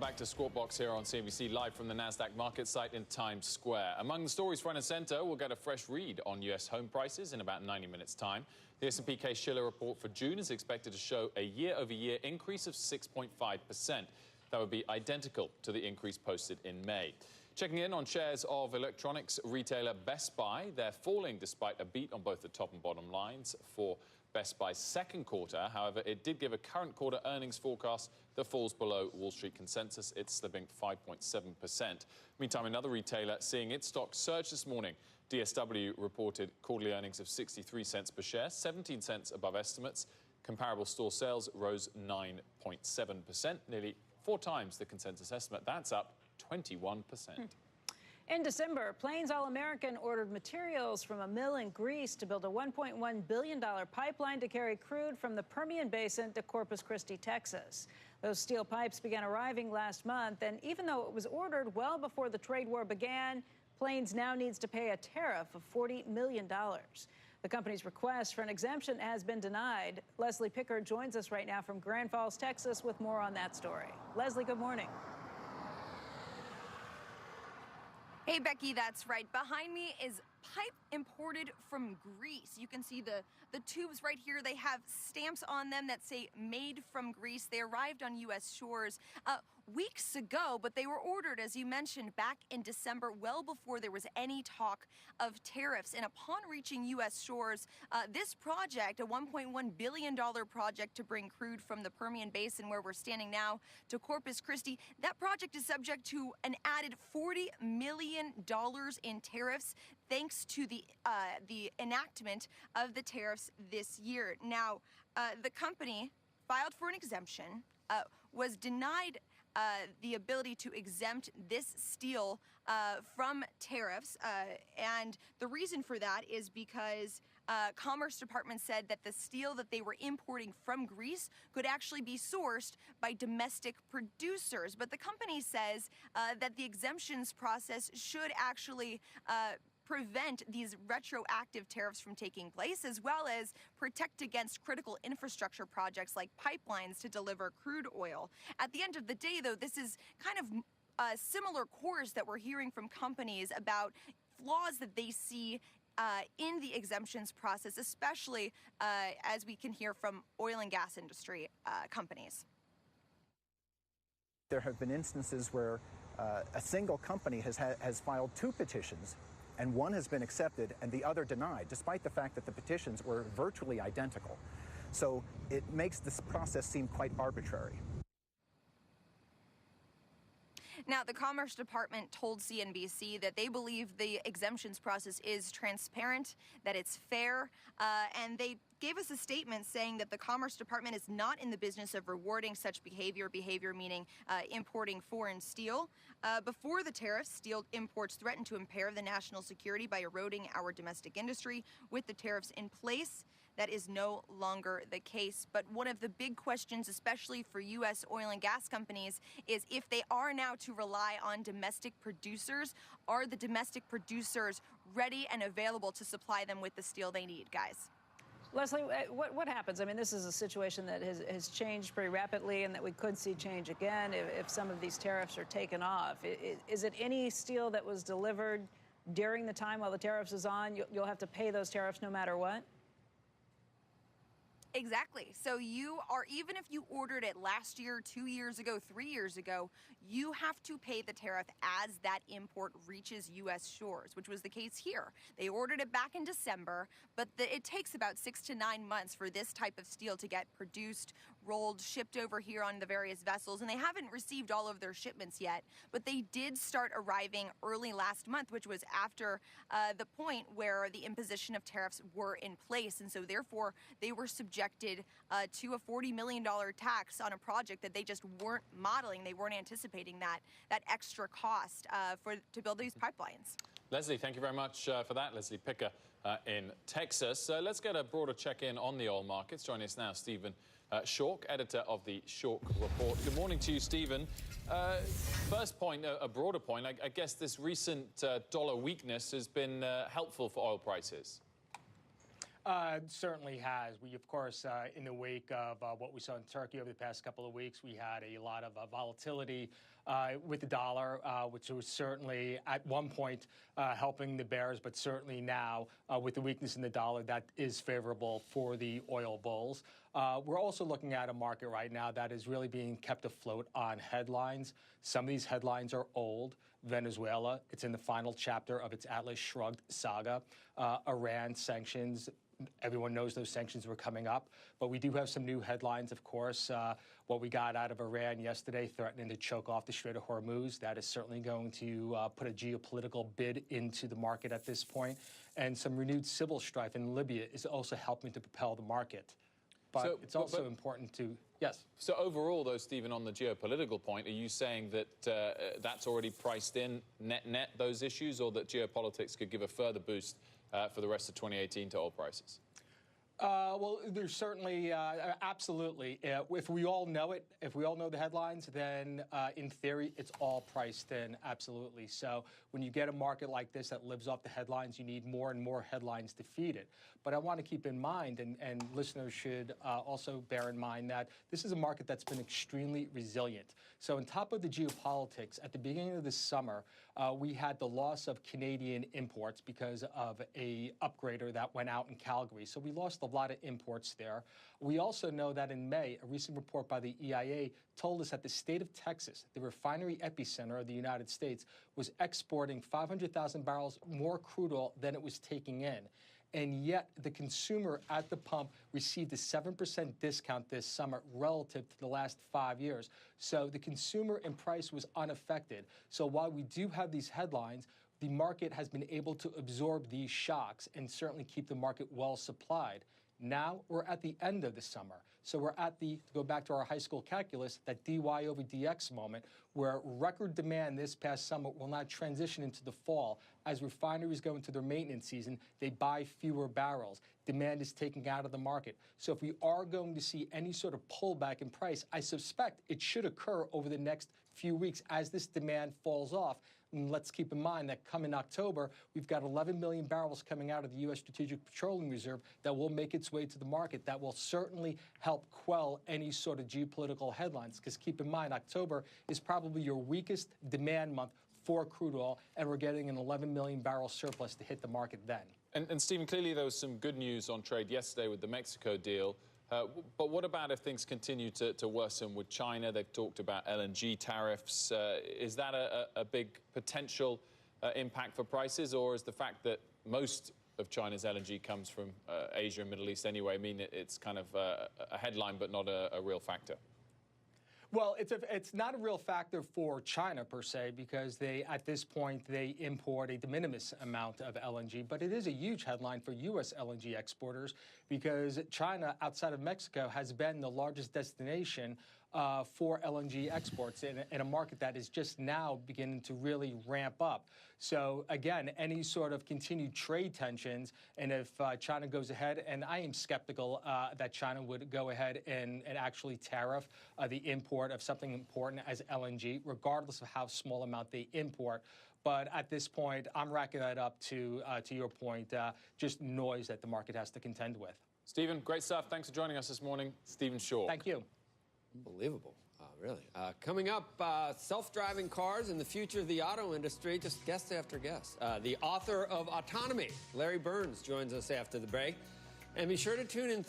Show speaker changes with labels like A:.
A: back to Squawk Box here on CNBC, live from the NASDAQ market site in Times Square. Among the stories front and center, we'll get a fresh read on U.S. home prices in about 90 minutes' time. The S&P Case-Shiller report for June is expected to show a year-over-year increase of 6.5%. That would be identical to the increase posted in May. Checking in on shares of electronics retailer Best Buy, they're falling despite a beat on both the top and bottom lines for Best Buy's second quarter. However, it did give a current quarter earnings forecast that falls below Wall Street consensus. It's slipping 5.7%. Meantime, another retailer seeing its stock surge this morning. DSW reported quarterly earnings of 63 cents per share, 17 cents above estimates. Comparable store sales rose 9.7%, nearly 4 times the consensus estimate. That's up 21%.
B: In December, Plains All American ordered materials from a mill in Greece to build a $1.1 billion pipeline to carry crude from the Permian Basin to Corpus Christi, Texas. Those steel pipes began arriving last month, and even though it was ordered well before the trade war began, Plains now needs to pay a tariff of $40 million. The company's request for an exemption has been denied. Leslie Pickard joins us right now from Grand Falls, Texas, with more on that story. Leslie, good morning.
C: Hey, Becky, that's right. Behind me is pipe imported from Greece. You can see the tubes right here. They have stamps on them that say made from Greece. They arrived on U.S. shores weeks ago, but they were ordered, as you mentioned, back in December, well before there was any talk of tariffs. And upon reaching U.S. shores, this project, a $1.1 billion project to bring crude from the Permian Basin, where we're standing now, to Corpus Christi, that project is subject to an added $40 million in tariffs, thanks to the enactment of the tariffs this year. Now, the company filed for an exemption, was denied the ability to exempt this steel from tariffs, and the reason for that is because Commerce Department said that the steel that they were importing from Greece could actually be sourced by domestic producers. But the company says that the exemptions process should actually prevent these retroactive tariffs from taking place, as well as protect against critical infrastructure projects like pipelines to deliver crude oil. At the end of the day, though, this is kind of a similar course that we're hearing from companies about flaws that they see in the exemptions process, especially as we can hear from oil and gas industry companies.
D: There have been instances where a single company has filed 2 petitions, and one has been accepted and the other denied, despite the fact that the petitions were virtually identical. So it makes this process seem quite arbitrary.
C: Now, the Commerce Department told CNBC that they believe the exemptions process is transparent, that it's fair, and they gave us a statement saying that the Commerce Department is not in the business of rewarding such behavior meaning importing foreign steel. Before the tariffs, steel imports threatened to impair the national security by eroding our domestic industry. With the tariffs in place, that is no longer the case. But one of the big questions, especially for U.S. oil and gas companies, is if they are now to rely on domestic producers, are the domestic producers ready and available to supply them with the steel they need, guys?
B: Leslie, what happens? I mean, this is a situation that has changed pretty rapidly and that we could see change again if some of these tariffs are taken off. Is it any steel that was delivered during the time while the tariffs is on, you'll have to pay those tariffs no matter what?
C: Exactly. So you are, even if you ordered it last year, 2 years ago, 3 years ago, you have to pay the tariff as that import reaches U.S. shores, which was the case here. They ordered it back in December, but it takes about 6 to 9 months for this type of steel to get produced, rolled, shipped over here on the various vessels, and they haven't received all of their shipments yet, but they did start arriving early last month, which was after the point where the imposition of tariffs were in place, and so therefore they were subjected to a $40 million tax on a project that they just weren't modeling. They weren't anticipating that extra cost to build these pipelines.
A: Leslie, thank you very much for that. Leslie Picker in Texas. Let's get a broader check-in on the oil markets. Joining us now, Stephen Schork, editor of the Schork Report. Good morning to you, Stephen. First point, a broader point, I guess this recent dollar weakness has been helpful for oil prices.
E: Certainly has. We, of course, in the wake of what we saw in Turkey over the past couple of weeks, we had a lot of volatility with the dollar, which was certainly at one point helping the bears, but certainly now with the weakness in the dollar, that is favorable for the oil bulls. We're also looking at a market right now that is really being kept afloat on headlines. Some of these headlines are old. Venezuela, it's in the final chapter of its Atlas Shrugged saga. Iran sanctions. Everyone knows those sanctions were coming up, but we do have some new headlines, of course. What we got out of Iran yesterday, threatening to choke off the Strait of Hormuz, that is certainly going to put a geopolitical bid into the market at this point. And some renewed civil strife in Libya is also helping to propel the market. But it's also important to, yes.
A: So overall, though, Stephen, on the geopolitical point, are you saying that that's already priced in net those issues, or that geopolitics could give a further boost for the rest of 2018 to oil prices?
E: Well, there's certainly, absolutely. If we all know it, if we all know the headlines, then in theory, it's all priced in, absolutely. So when you get a market like this that lives off the headlines, you need more and more headlines to feed it. But I want to keep in mind, and listeners should also bear in mind, that this is a market that's been extremely resilient. So on top of the geopolitics, at the beginning of this summer, we had the loss of Canadian imports because of a upgrader that went out in Calgary. So we lost a lot of imports there. We also know that in May, a recent report by the EIA told us that the state of Texas, the refinery epicenter of the United States, was exporting 500,000 barrels more crude oil than it was taking in. And yet the consumer at the pump received a 7% discount this summer relative to the last 5 years. So the consumer in price was unaffected. So while we do have these headlines, the market has been able to absorb these shocks and certainly keep the market well supplied. Now we're at the end of the summer. So we're at the, to go back to our high school calculus, that dy over dx moment, where record demand this past summer will not transition into the fall. As refineries go into their maintenance season, they buy fewer barrels. Demand is taken out of the market. So if we are going to see any sort of pullback in price, I suspect it should occur over the next few weeks as this demand falls off. And let's keep in mind that come in October, we've got 11 million barrels coming out of the U.S. Strategic Petroleum Reserve that will make its way to the market. That will certainly help quell any sort of geopolitical headlines, because keep in mind, October is probably your weakest demand month for crude oil, and we're getting an 11 million barrel surplus to hit the market then.
A: And Stephen, clearly there was some good news on trade yesterday with the Mexico deal. But what about if things continue to worsen with China? They've talked about LNG tariffs. Is that a big potential impact for prices, or is the fact that most of China's LNG comes from Asia and Middle East anyway, I mean, it's kind of a headline but not a real factor?
E: Well, it's not a real factor for China per se, because at this point they import a de minimis amount of LNG, but it is a huge headline for U.S. LNG exporters, because China, outside of Mexico, has been the largest destination for LNG exports in a market that is just now beginning to really ramp up. So again, any sort of continued trade tensions, and if China goes ahead, and I am skeptical that China would go ahead and actually tariff the import of something important as LNG, regardless of how small amount they import. But at this point, I'm racking that up to your point, just noise that the market has to contend with.
A: Stephen, great stuff. Thanks for joining us this morning. Stephen Schork.
E: Thank you.
F: Unbelievable, really. Coming up, self-driving cars and the future of the auto industry, just guest after guest. The author of Autonomy, Larry Burns, joins us after the break. And be sure to tune in